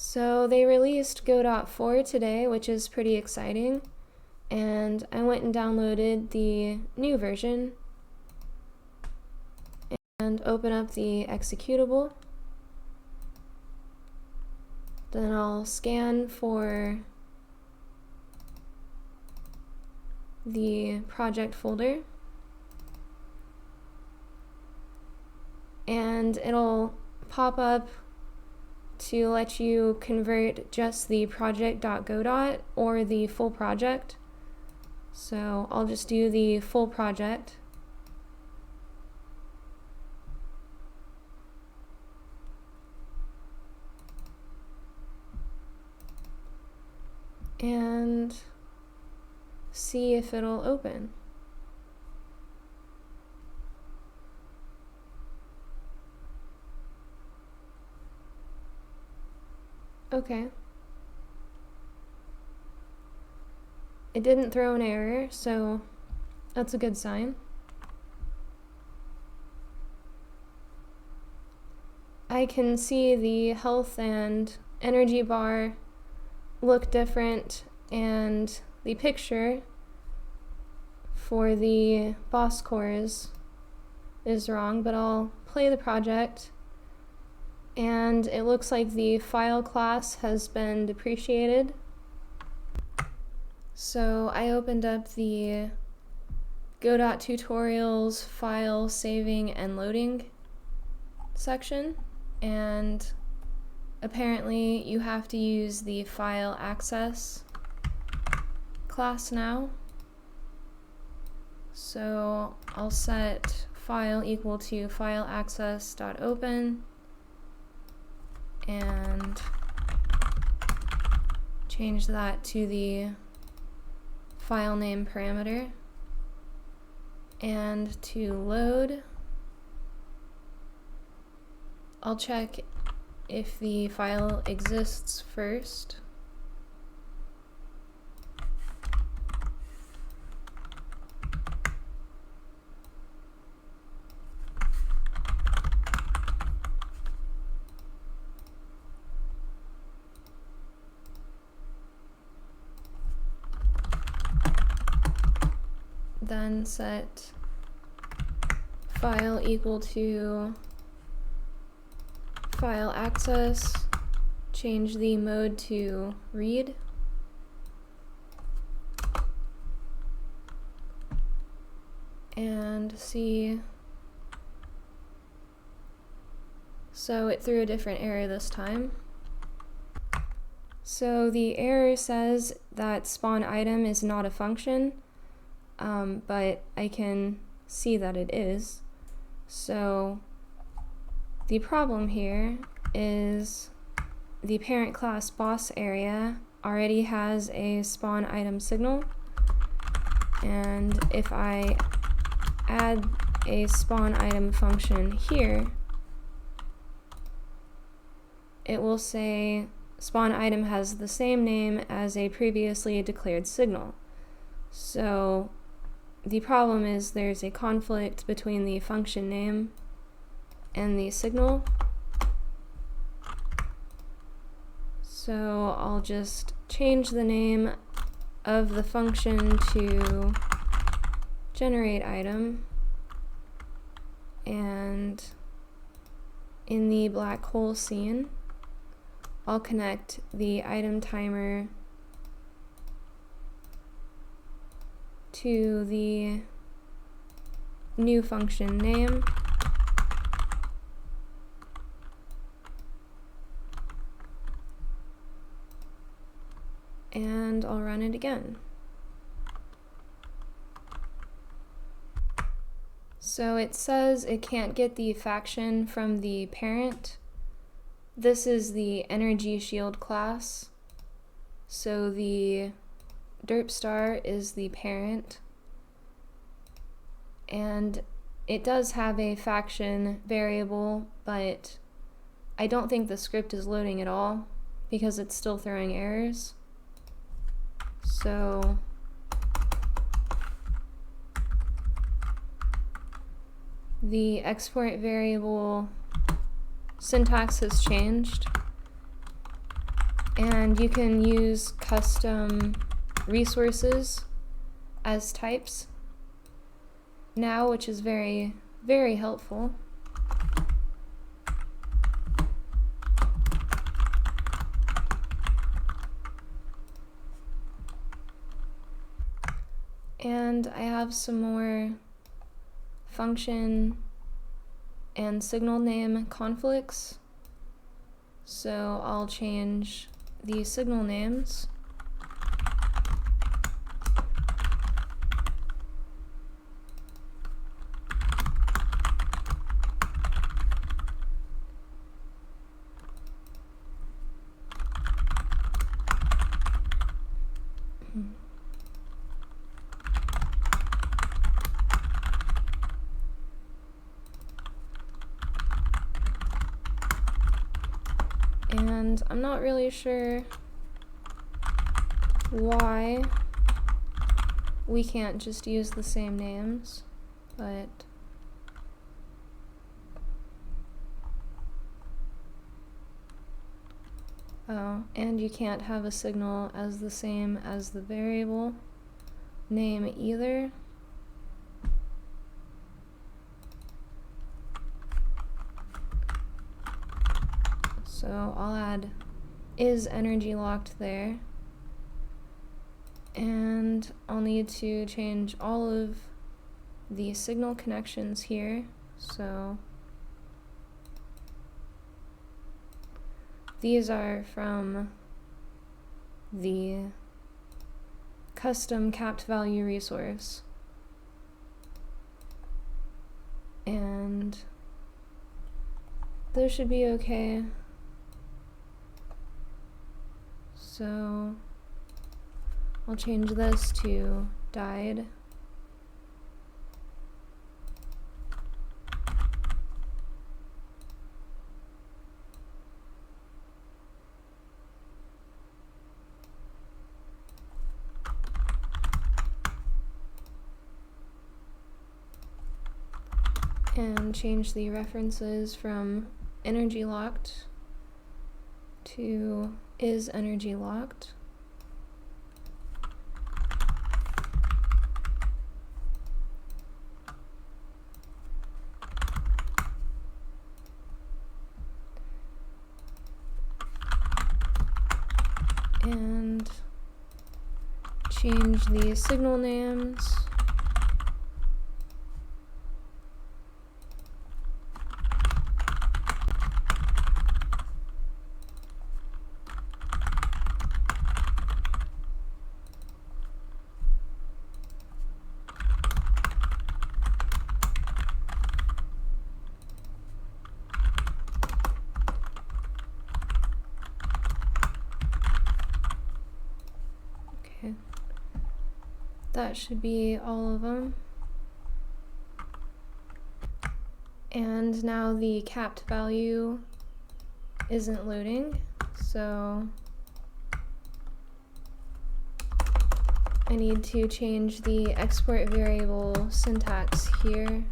So they released Godot 4 today, which is pretty exciting, and I went and downloaded the new version and open up the executable. Then I'll scan for the project folder, and it'll pop up to let you convert just the project.godot or the full project. So I'll just do the full project. And see if it'll open. Okay. It didn't throw an error, so that's a good sign. I can see the health and energy bar look different, and the picture for the boss cores is wrong, but I'll play the project. And it looks like the file class has been depreciated. So I opened up the Godot tutorials file saving and loading section, and apparently you have to use the file access class now. So I'll set file equal to file access.open and change that to the file name parameter, and to load, I'll check if the file exists first. Then set file equal to file access, change the mode to read, and see. So it threw a different error this time. So the error says that spawn item is not a function, but I can see that it is. So the problem here is the parent class boss area already has a spawn item signal, and if I add a spawn item function here, it will say spawn item has the same name as a previously declared signal. So the problem is there's a conflict between the function name and the signal. So I'll just change the name of the function to generate item, and in the black hole scene, I'll connect the item timer to the new function name, and I'll run it again. So it says it can't get the faction from the parent. This is the energy shield class. So the Derp star is the parent, and it does have a faction variable, but I don't think the script is loading at all because it's still throwing errors. So the export variable syntax has changed, And you can use custom resources as types now, which is very, very helpful. And I have some more function and signal name conflicts. So I'll change the signal names. And I'm not really sure why we can't just use the same names, but oh, and you can't have a signal as the same as the variable name either. So I'll add is energy locked there. And I'll need to change all of the signal connections here. So these are from the custom capped value resource. And those should be okay. So I'll change this to died. And change the references from energy locked to is energy locked. And change the signal names. That should be all of them. And now the capped value isn't loading, so I need to change the export variable syntax here.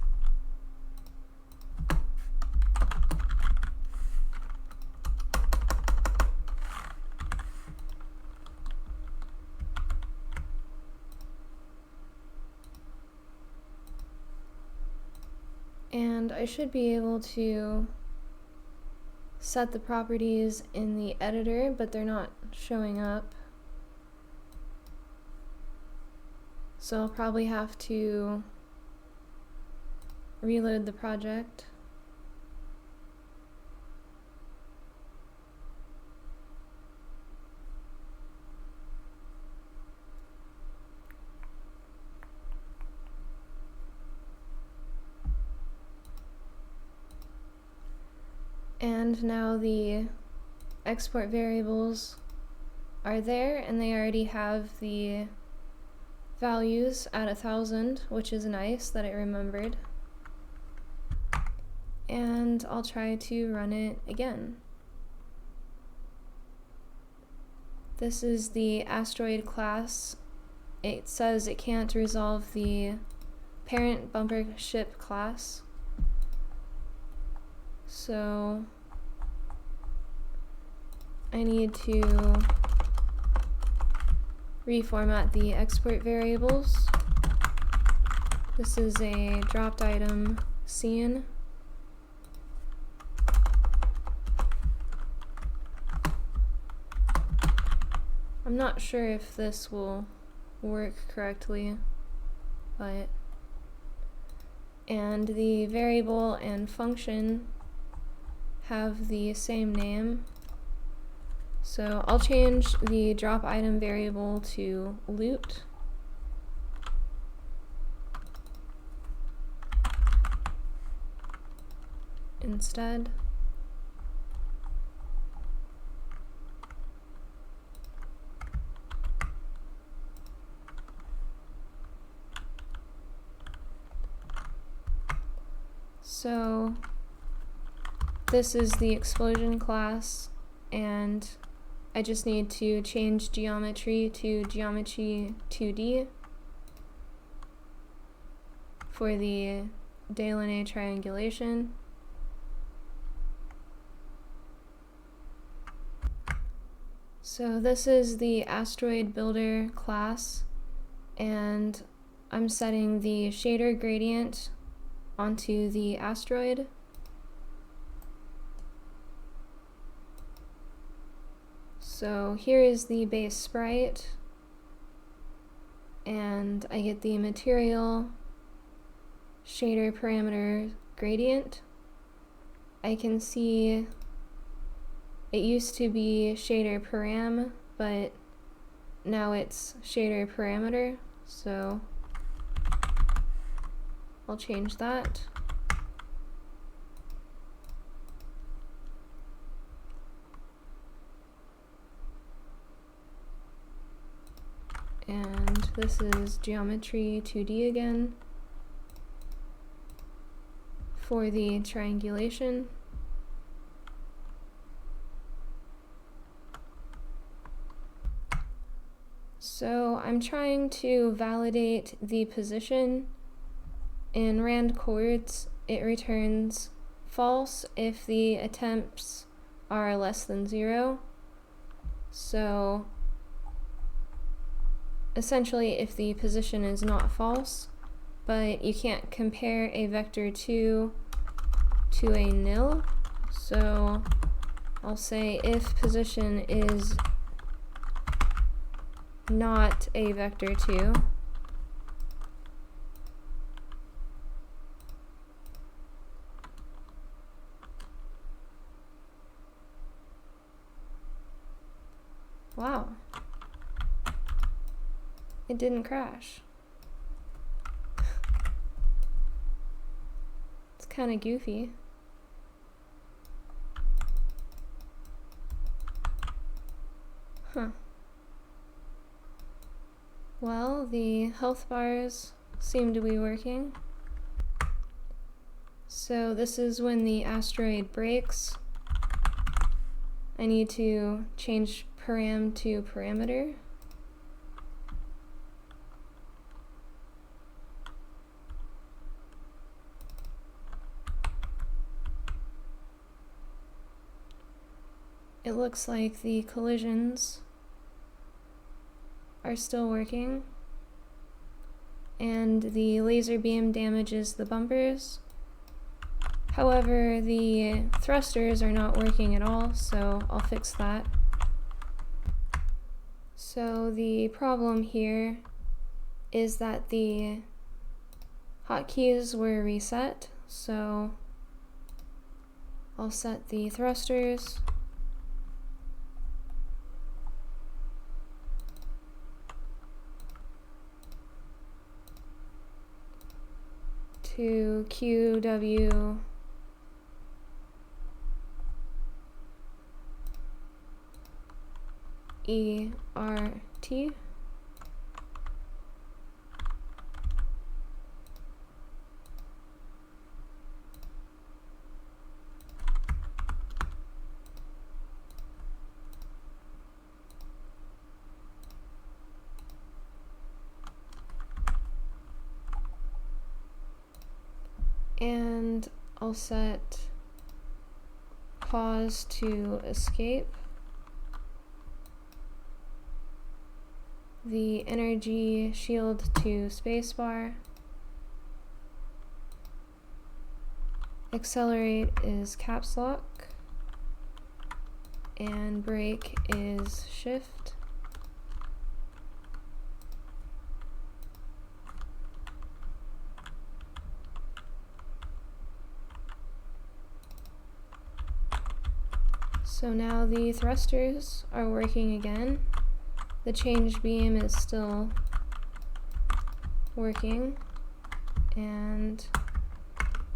And I should be able to set the properties in the editor, but they're not showing up. So I'll probably have to reload the project. And now the export variables are there, and they already have the values at 1,000, which is nice that it remembered. And I'll try to run it again. This is the asteroid class. It says it can't resolve the parent bumper ship class. So I need to reformat the export variables. This is a dropped item scene. I'm not sure if this will work correctly, and the variable and function have the same name. So I'll change the drop item variable to loot. Instead. So this is the explosion class, and I just need to change geometry to geometry 2D for the delaunay triangulation. So this is the asteroid builder class, and I'm setting the shader gradient onto the asteroid. So here is the base sprite, and I get the material shader parameter gradient. I can see it used to be shader param, but now it's shader parameter, so I'll change that. And this is geometry 2D again for the triangulation. So I'm trying to validate the position. In rand chords, it returns false if the attempts are less than 0. So essentially if the position is not false, but you can't compare a vector 2 to a nil. So I'll say if position is not a vector 2, wow, it didn't crash. It's kind of goofy. Huh. Well, the health bars seem to be working. So this is when the asteroid breaks. I need to change param to parameter. It looks like the collisions are still working, and the laser beam damages the bumpers. However, the thrusters are not working at all, so I'll fix that. So the problem here is that the hotkeys were reset, so I'll set the thrusters to QW ERT. And I'll set pause to escape. the energy shield to spacebar. Accelerate is caps lock, and brake is shift. So now the thrusters are working again. The change beam is still working, and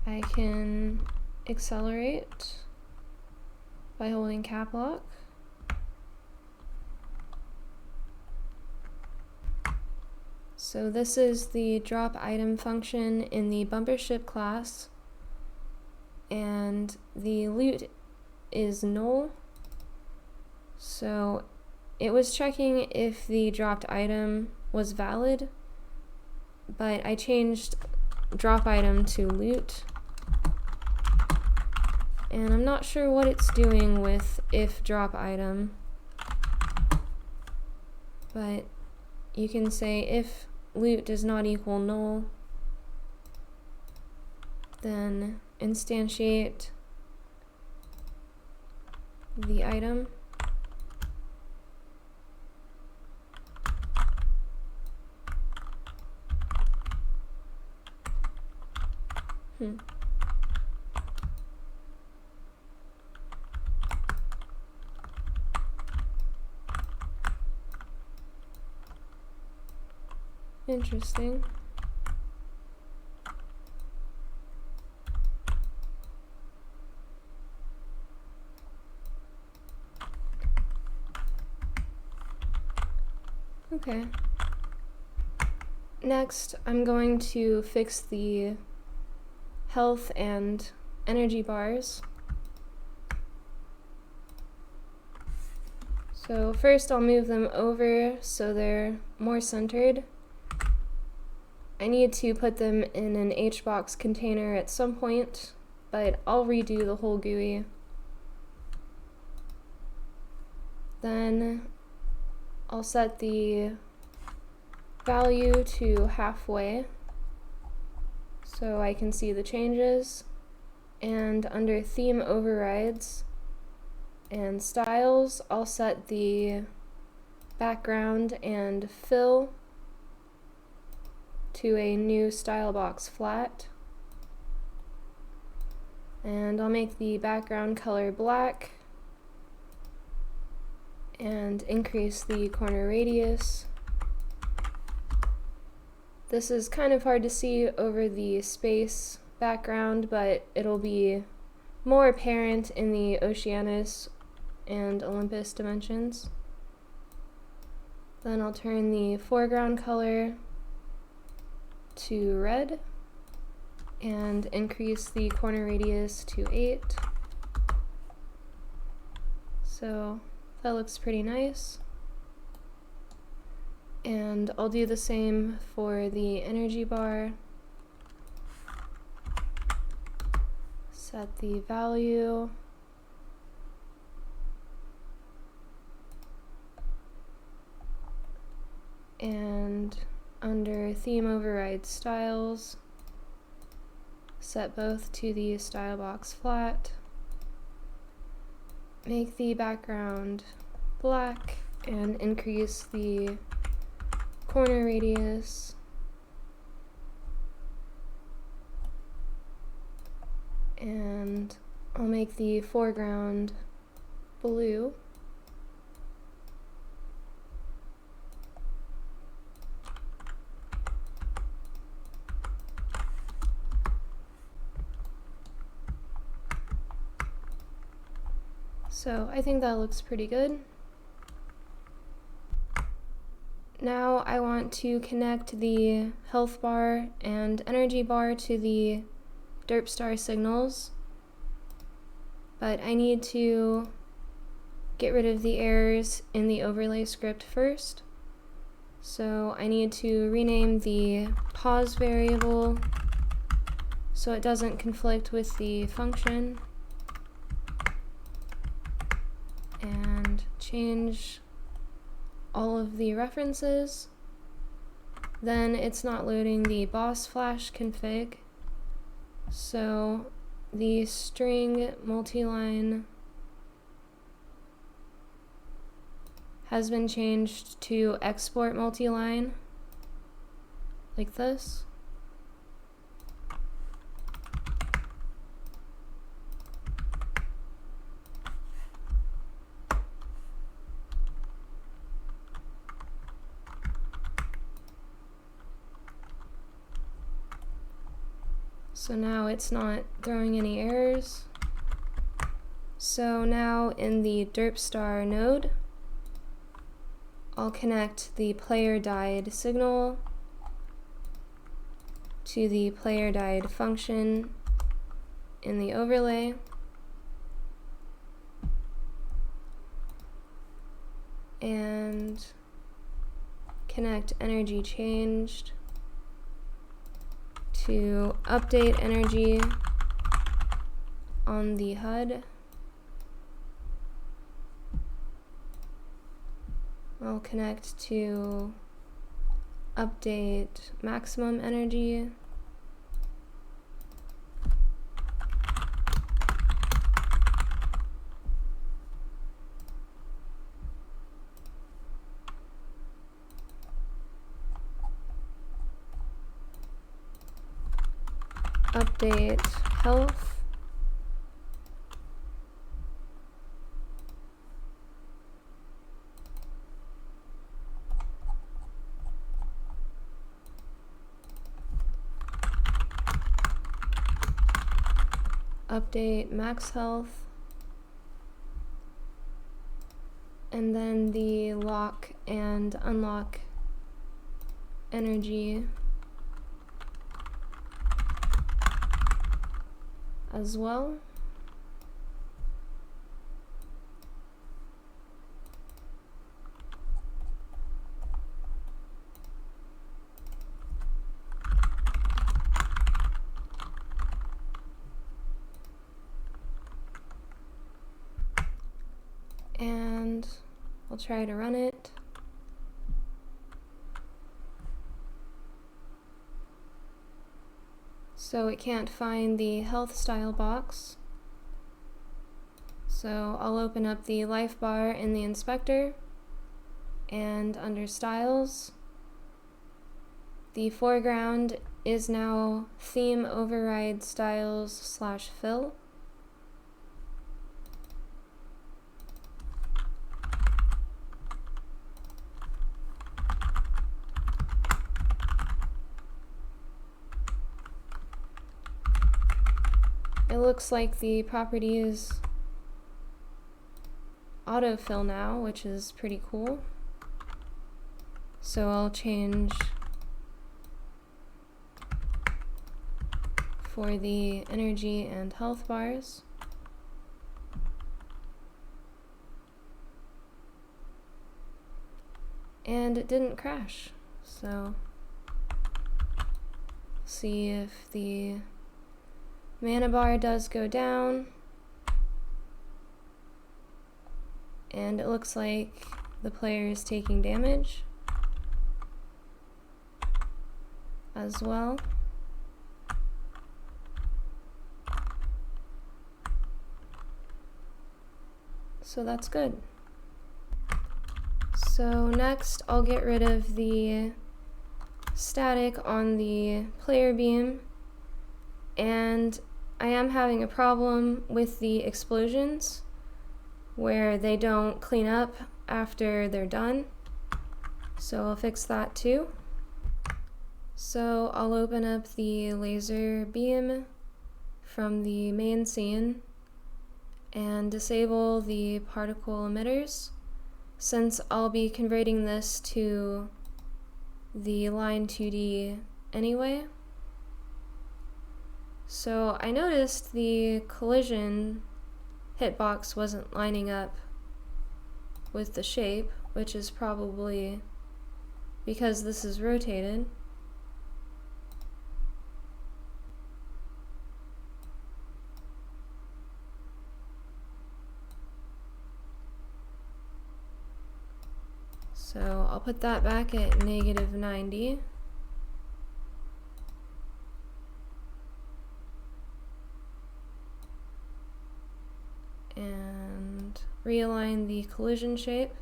I can accelerate by holding cap lock. So this is the drop item function in the bumper ship class, and the loot is null. So it was checking if the dropped item was valid, but I changed drop item to loot, and I'm not sure what it's doing with if drop item, but you can say if loot does not equal null, then instantiate the item. Interesting. Okay. Next, I'm going to fix the health and energy bars. So first I'll move them over so they're more centered. I need to put them in an HBox container at some point, but I'll redo the whole GUI. Then I'll set the value to halfway so I can see the changes, and under theme overrides and styles, I'll set the background and fill to a new stylebox flat, and I'll make the background color black and increase the corner radius. This is kind of hard to see over the space background, but it'll be more apparent in the Oceanus and Olympus dimensions. Then I'll turn the foreground color to red and increase the corner radius to 8. So that looks pretty nice. And I'll do the same for the energy bar. Set the value. And under theme override styles, set both to the stylebox flat. Make the background black and increase the corner radius. And I'll make the foreground blue. So I think that looks pretty good. Now I want to connect the health bar and energy bar to the derp star signals, but I need to get rid of the errors in the overlay script first. So I need to rename the pause variable so it doesn't conflict with the function, and change all of the references, then it's not loading the boss flash config. So the string multiline has been changed to export multiline, like this. So now it's not throwing any errors. So now in the derp star node, I'll connect the player died signal to the player died function in the overlay. And connect energy changed to update energy on the HUD. I'll connect to update maximum energy. Update health. Update max health. And then the lock and unlock energy as well. And I'll try to run it. So it can't find the health style box. So I'll open up the life bar in the inspector, and under styles, the foreground is now theme override styles / fill. It looks like the property is autofill now, which is pretty cool. So I'll change for the energy and health bars. And it didn't crash. So see if the mana bar does go down, and it looks like the player is taking damage as well. So that's good. So next I'll get rid of the static on the player beam, and I am having a problem with the explosions where they don't clean up after they're done. So I'll fix that too. So I'll open up the laser beam from the main scene and disable the particle emitters, since I'll be converting this to the line 2D anyway. So I noticed the collision hitbox wasn't lining up with the shape, which is probably because this is rotated. So I'll put that back at -90. And realign the collision shape.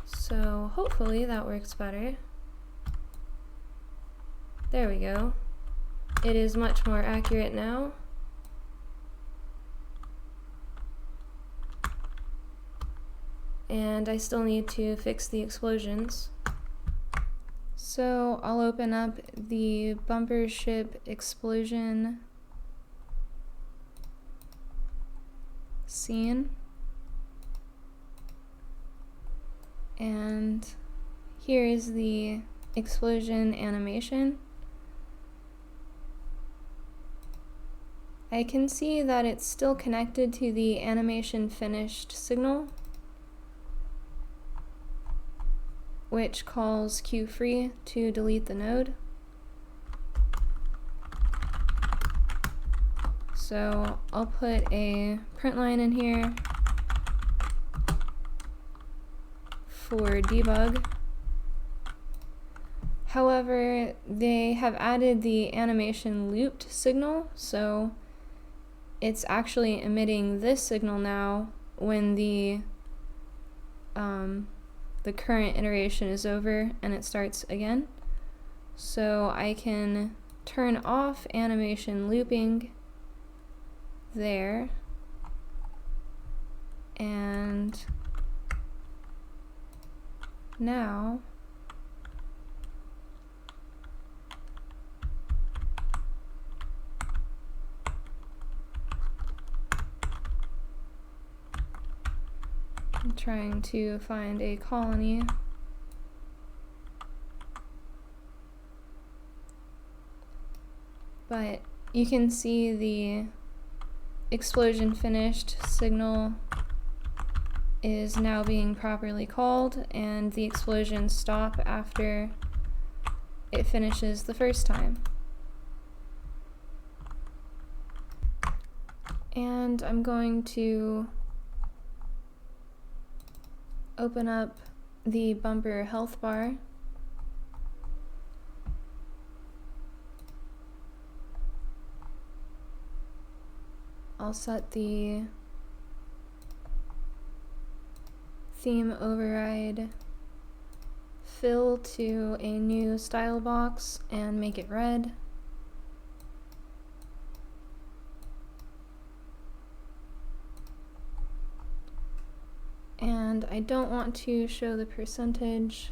So hopefully that works better. There we go. It is much more accurate now. And I still need to fix the explosions. So I'll open up the bumper ship explosion scene. And here is the explosion animation. I can see that it's still connected to the animation finished signal, which calls queueFree to delete the node. So I'll put a print line in here for debug. However, they have added the animation looped signal, so it's actually emitting this signal now when the current iteration is over and it starts again. So I can turn off animation looping there, and now I'm trying to find a colony. But you can see the explosion finished signal is now being properly called, and the explosions stop after it finishes the first time. And I'm going to open up the bumper health bar. I'll set the theme override fill to a new style box and make it red. And I don't want to show the percentage.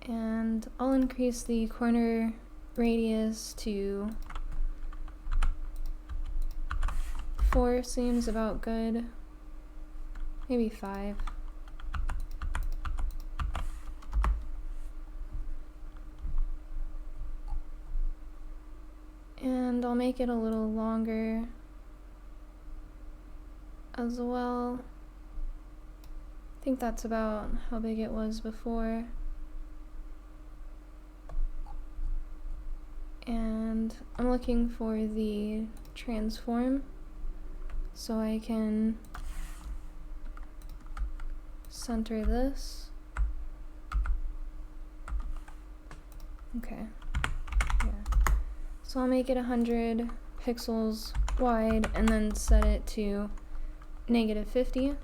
And I'll increase the corner radius to 4 seems about good. Maybe 5. And I'll make it a little longer as well. I think that's about how big it was before. And I'm looking for the transform so I can center this. Okay, yeah. So I'll make it 100 pixels wide and then set it to -50.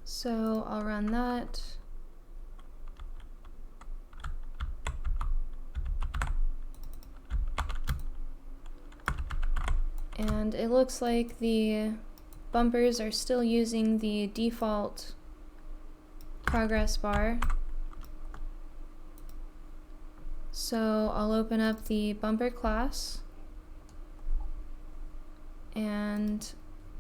So I'll run that. And it looks like the bumpers are still using the default progress bar. So I'll open up the bumper class, and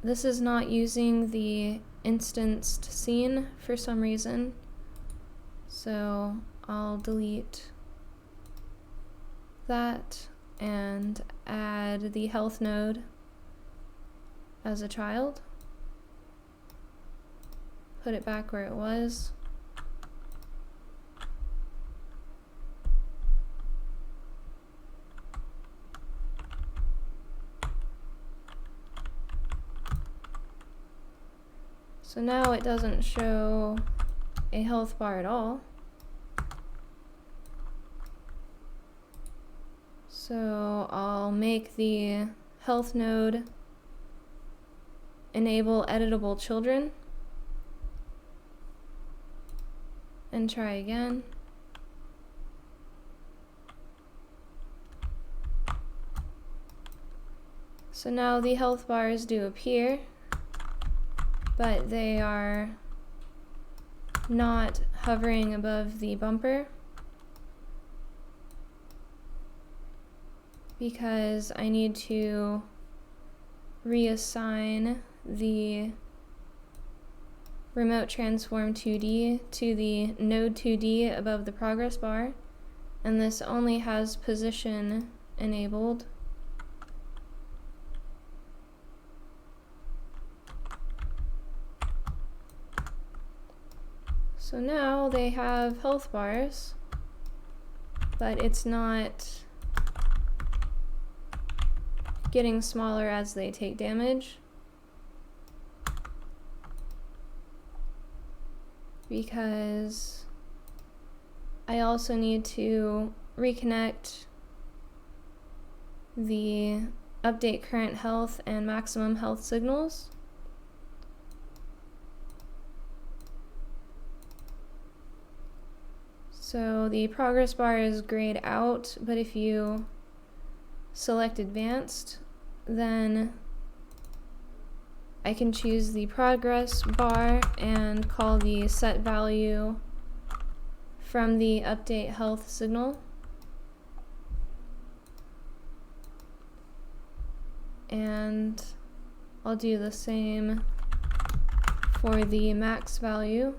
this is not using the instanced scene for some reason, so I'll delete that and add the health node. as a child. Put it back where it was. So now it doesn't show a health bar at all. So I'll make the health node enable editable children and try again. So now the health bars do appear, but they are not hovering above the bumper because I need to reassign the remote transform 2D to the node 2D above the progress bar, and this only has position enabled. So now they have health bars, but it's not getting smaller as they take damage, because I also need to reconnect the update current health and maximum health signals. So the progress bar is grayed out, but if you select advanced, then I can choose the progress bar and call the set value from the update health signal. And I'll do the same for the max value.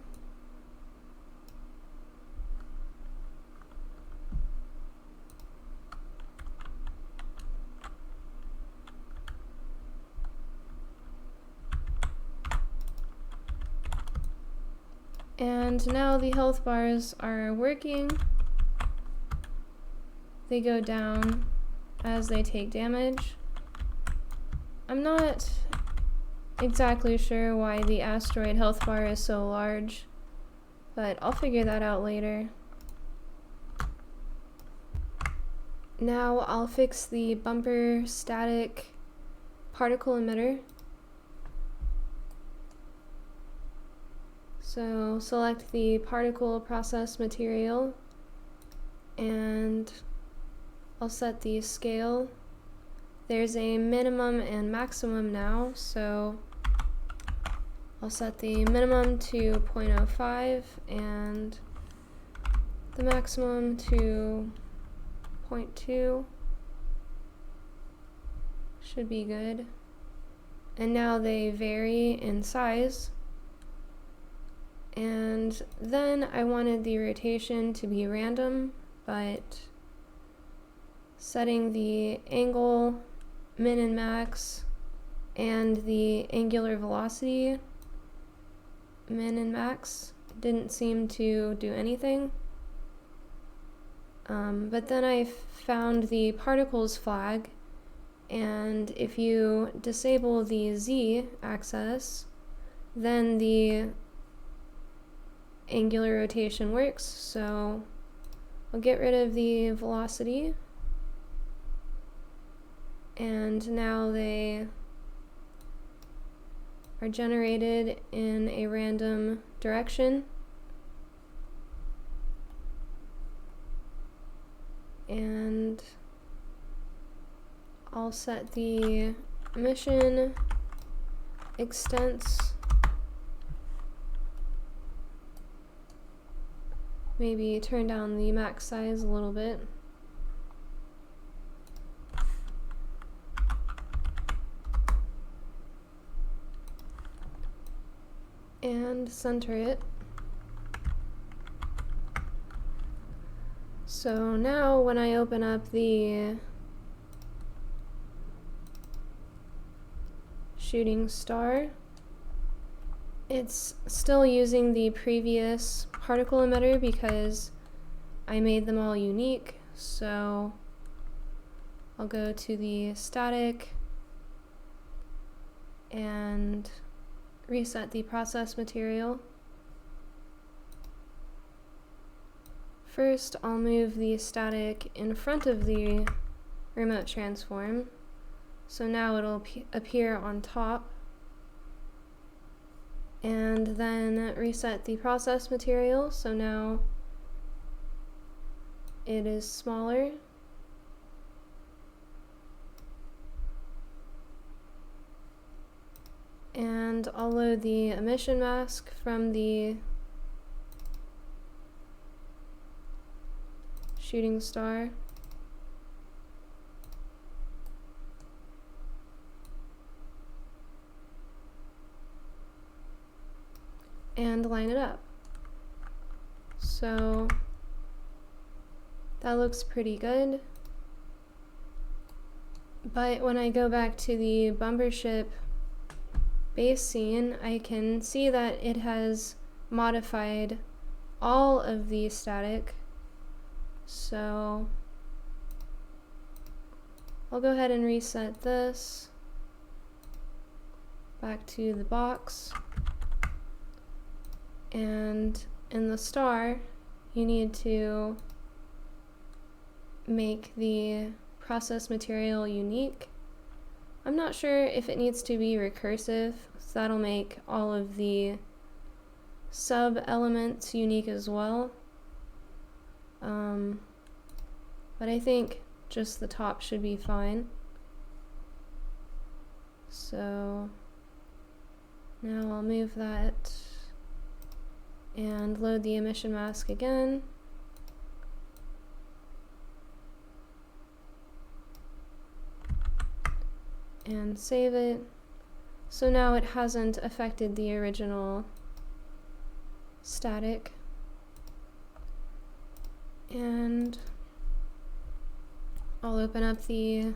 And now the health bars are working. They go down as they take damage. I'm not exactly sure why the asteroid health bar is so large, but I'll figure that out later. Now I'll fix the bumper static particle emitter. So select the particle process material, and I'll set the scale. There's a minimum and maximum now, so I'll set the minimum to 0.05 and the maximum to 0.2. Should be good. And now they vary in size. And then I wanted the rotation to be random, but setting the angle, min and max, and the angular velocity, min and max, didn't seem to do anything. But then I found the particles flag, and if you disable the Z axis, then the angular rotation works. So I'll get rid of the velocity, and now they are generated in a random direction. And I'll set the mission extents, maybe turn down the max size a little bit. And center it. So now when I open up the shooting star. It's still using the previous particle emitter because I made them all unique, so I'll go to the static and reset the process material. First, I'll move the static in front of the remote transform, so now it'll appear on top. And then reset the process material, so now it is smaller. And I'll load the emission mask from the shooting star. And line it up. So that looks pretty good. But when I go back to the bumper ship base scene, I can see that it has modified all of the static. So I'll go ahead and reset this back to the box. And in the star, you need to make the process material unique. I'm not sure if it needs to be recursive, so that'll make all of the sub-elements unique as well. But I think just the top should be fine. So now I'll move that and load the emission mask again. And save it. So now it hasn't affected the original static. And I'll open up the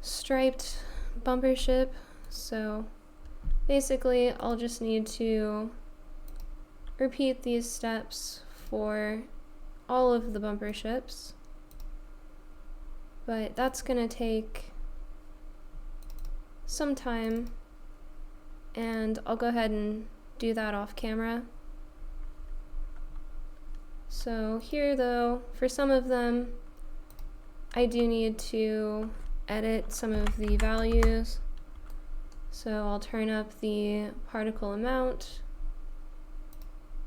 striped bumper ship. So basically I'll just need to repeat these steps for all of the bumper ships, but that's gonna take some time, and I'll go ahead and do that off camera. So here though, for some of them, I do need to edit some of the values. So I'll turn up the particle amount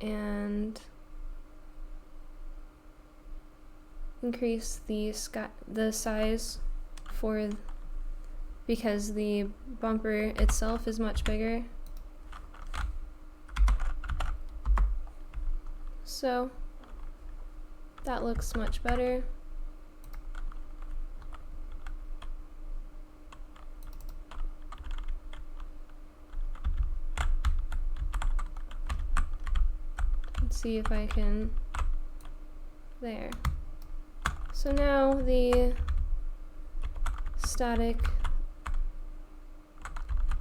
and increase the size because the bumper itself is much bigger. So that looks much better. Let's see if I can, there. So now the static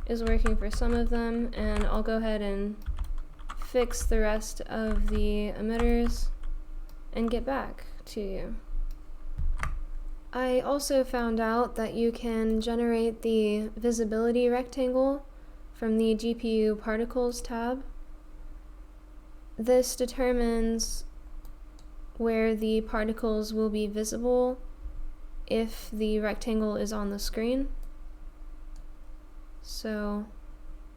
is working for some of them, and I'll go ahead and fix the rest of the emitters and get back to you. I also found out that you can generate the visibility rectangle from the GPU particles tab. This determines where the particles will be visible if the rectangle is on the screen. So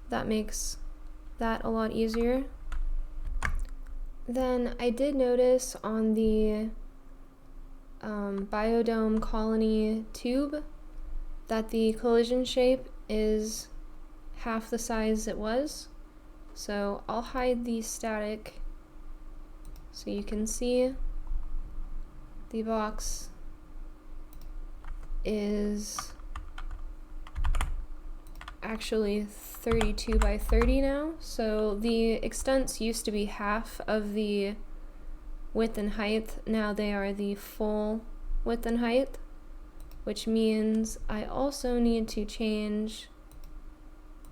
that makes that a lot easier. Then I did notice on the biodome colony tube that the collision shape is half the size it was. So I'll hide the static so you can see the box is actually 32 by 30 now. So the extents used to be half of the width and height. Now they are the full width and height, which means I also need to change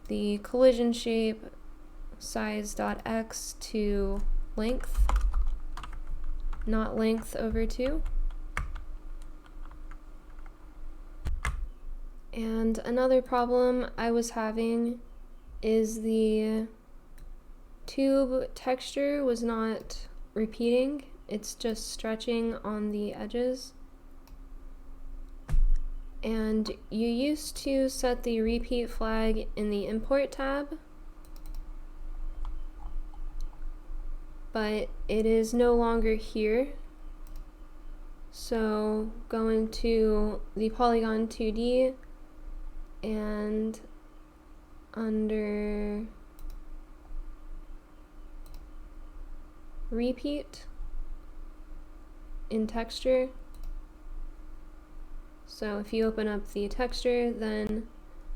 the collision shape size.x to length, not length over 2. And another problem I was having is the tube texture was not repeating, it's just stretching on the edges. And you used to set the repeat flag in the import tab, but it is no longer here. So go into the Polygon 2D and under repeat in texture. So if you open up the texture, then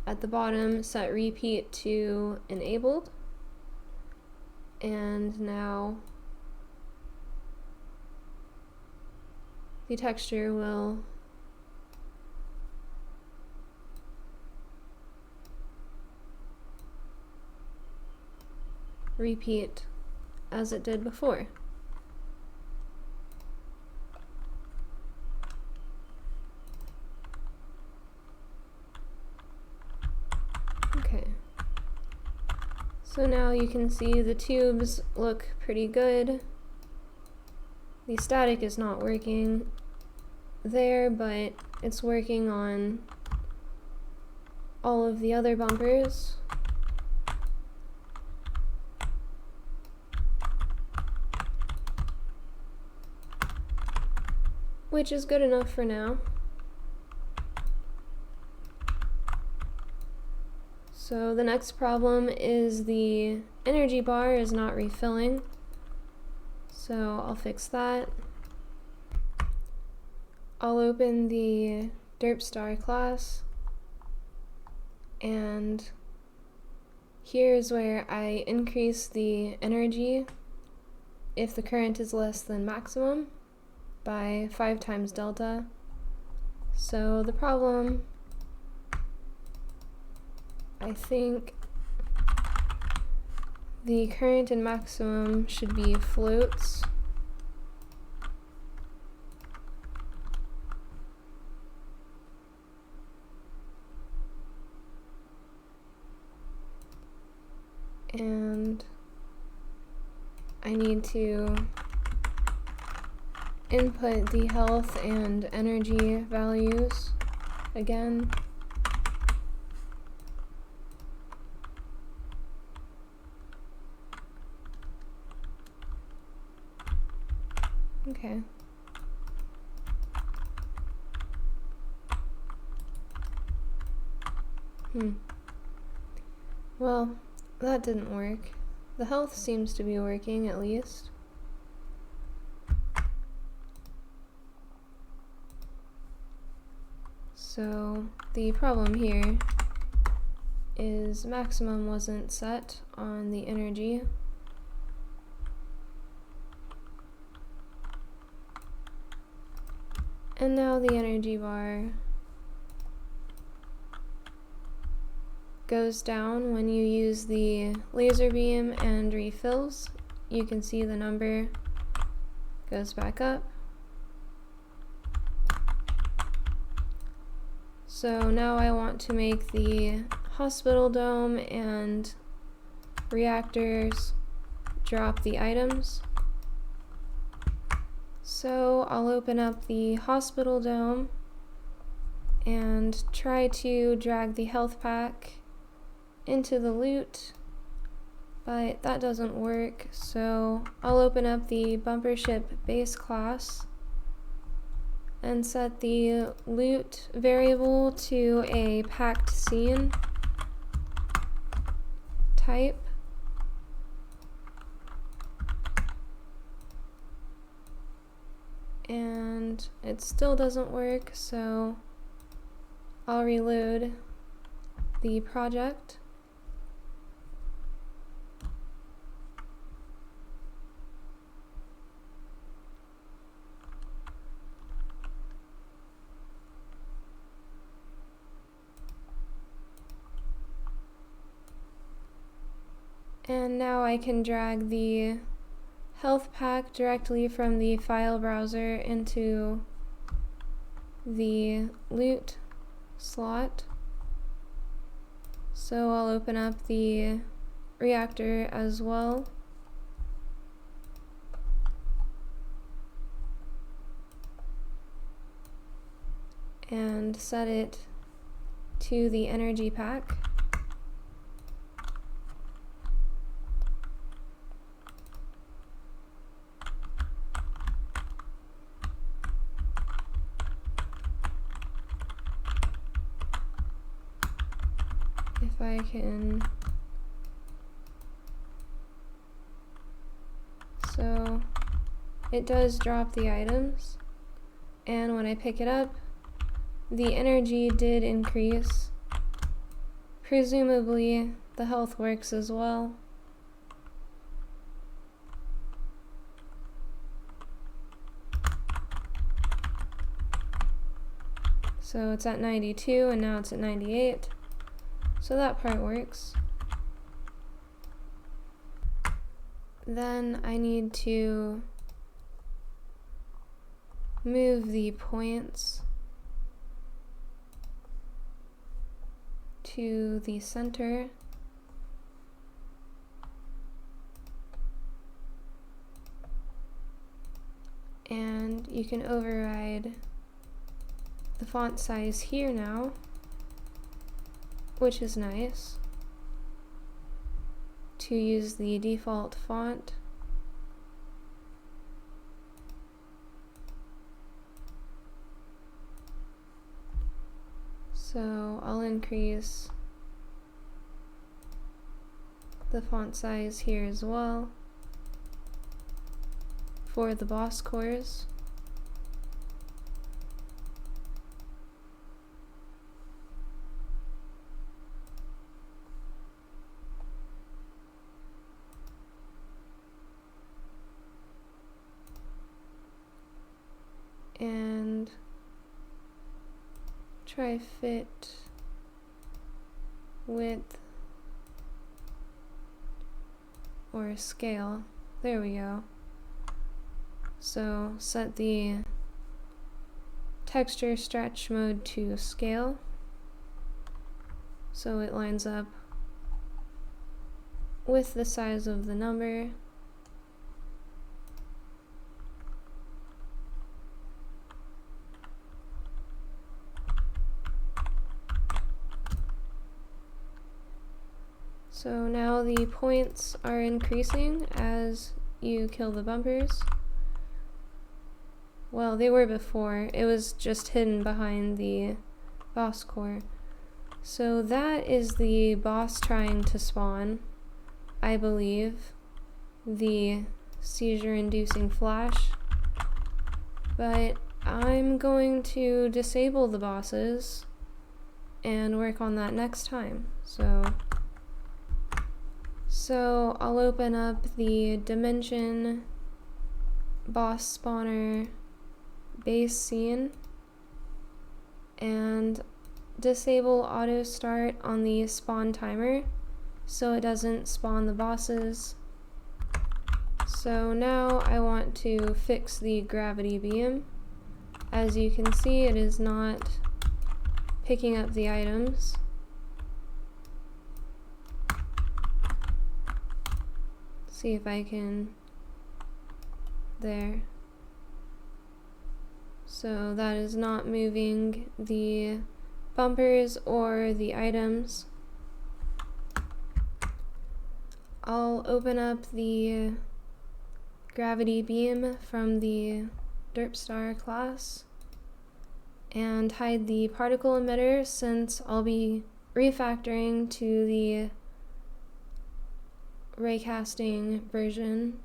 at the bottom set repeat to enabled, and now the texture will repeat as it did before. Okay, so now you can see the tubes look pretty good. The static is not working there, but it's working on all of the other bumpers. Which is good enough for now. So the next problem is the energy bar is not refilling. So I'll fix that. I'll open the Derp star class, and here's where I increase the energy if the current is less than maximum by 5 times delta. So the problem, I think the current and maximum should be floats. And I need to input the health and energy values again. Okay. Well, that didn't work. The health seems to be working, at least. So the problem here is maximum wasn't set on the energy. And now the energy bar goes down when you use the laser beam and refills. You can see the number goes back up. So now I want to make the hospital dome and reactors drop the items. So I'll open up the hospital dome and try to drag the health pack into the loot, but that doesn't work. So I'll open up the bumper ship base class and set the loot variable to a packed scene type. And it still doesn't work, so I'll reload the project. And now I can drag the health pack directly from the file browser into the loot slot. So I'll open up the reactor as well. And set it to the energy pack. If I can, so it does drop the items, and when I pick it up, the energy did increase. Presumably the health works as well. So it's at 92 and now it's at 98. So that part works. Then I need to move the points to the center. And you can override the font size here now, which is nice, to use the default font. So I'll increase the font size here as well for the boss cores. And try fit width or scale. There we go. So set the texture stretch mode to scale so it lines up with the size of the number. So now the points are increasing as you kill the bumpers. Well, they were before. It was just hidden behind the boss core. So that is the boss trying to spawn, I believe. The seizure-inducing flash. But I'm going to disable the bosses and work on that next time. So I'll open up the dimension boss spawner base scene and disable auto start on the spawn timer so it doesn't spawn the bosses. So now I want to fix the gravity beam. As you can see, it is not picking up the items. See if I can, there. So that is not moving the bumpers or the items. I'll open up the gravity beam from the Derp star class and hide the particle emitter since I'll be refactoring to the raycasting version.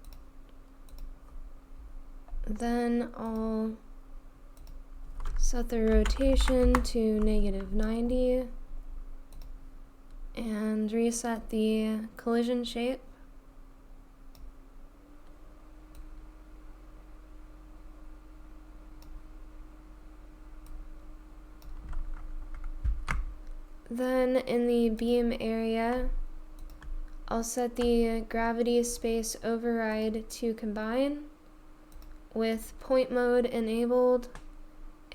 Then I'll set the rotation to -90 and reset the collision shape. Then in the beam area, I'll set the gravity space override to combine with point mode enabled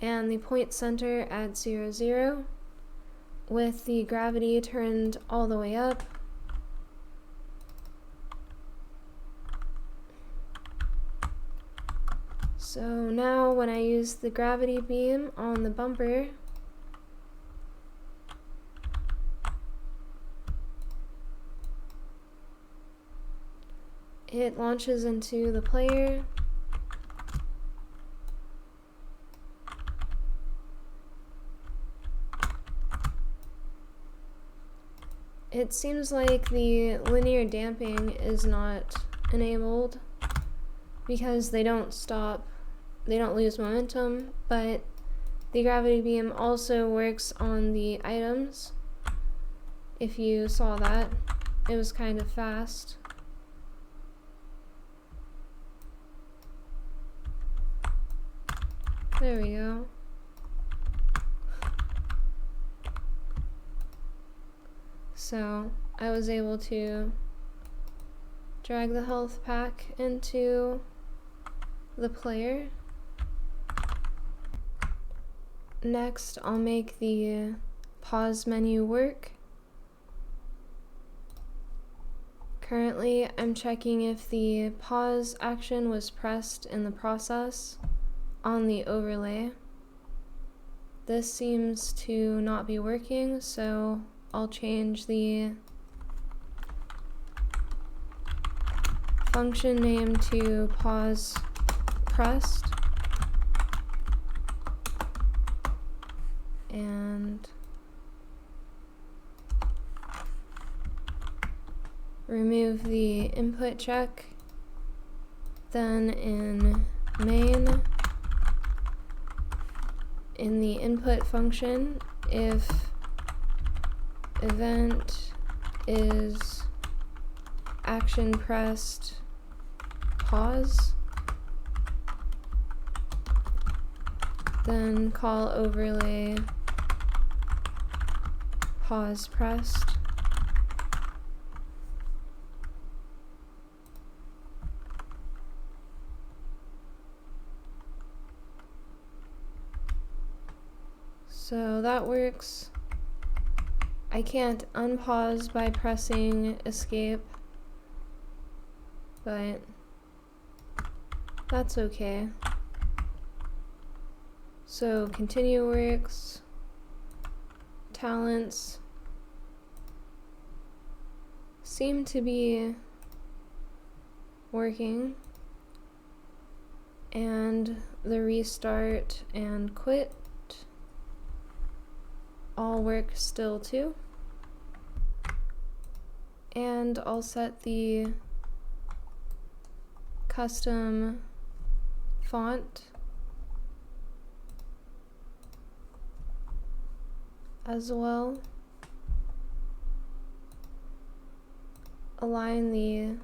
and the point center at 0, 0 with the gravity turned all the way up. So now when I use the gravity beam on the bumper, it launches into the player. It seems like the linear damping is not enabled because they don't lose momentum, but the gravity beam also works on the items. If you saw that, it was kind of fast. There we go. So I was able to drag the health pack into the player. Next, I'll make the pause menu work. Currently, I'm checking if the pause action was pressed in the process on the overlay. This seems to not be working, so I'll change the function name to pause pressed and remove the input check. Then in main, in the input function, if event is action pressed pause, then call overlay pause pressed. So that works. I can't unpause by pressing escape, but that's okay. So continue works, talents seem to be working, and the restart and quit all work still too. And I'll set the custom font as well. Align the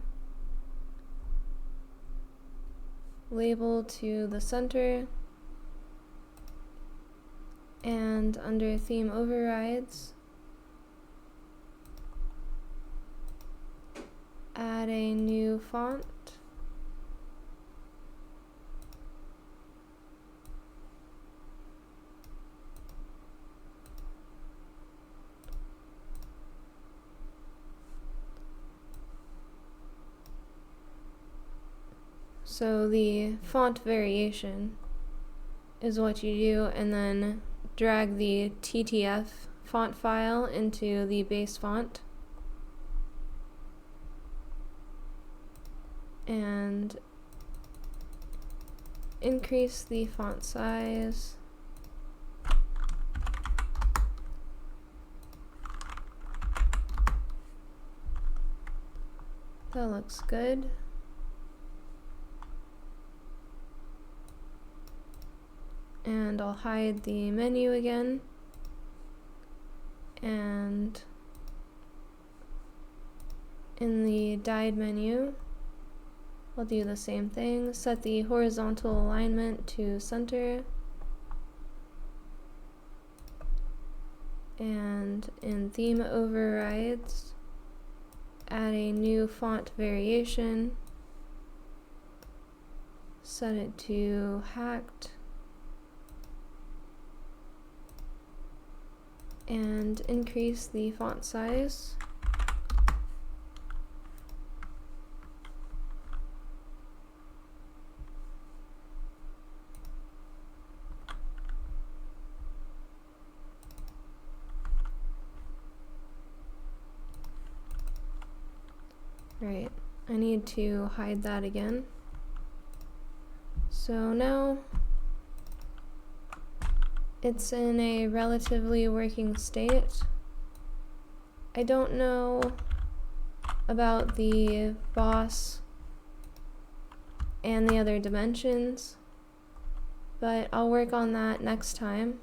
label to the center, and under theme overrides, add a new font. So the font variation is what you do, and then drag the TTF font file into the base font and increase the font size. That looks good. And I'll hide the menu again, and in the guide menu I'll do the same thing. Set the horizontal alignment to center, and in theme overrides add a new font variation, set it to hacked, and increase the font size. Right, I need to hide that again. So now it's in a relatively working state. I don't know about the boss and the other dimensions, but I'll work on that next time.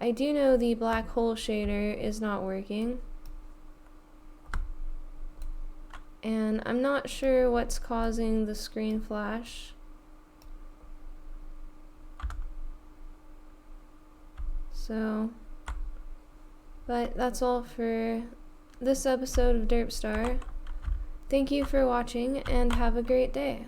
I do know the black hole shader is not working, and I'm not sure what's causing the screen flash. So, but that's all for this episode of Derp Star. Thank you for watching and have a great day.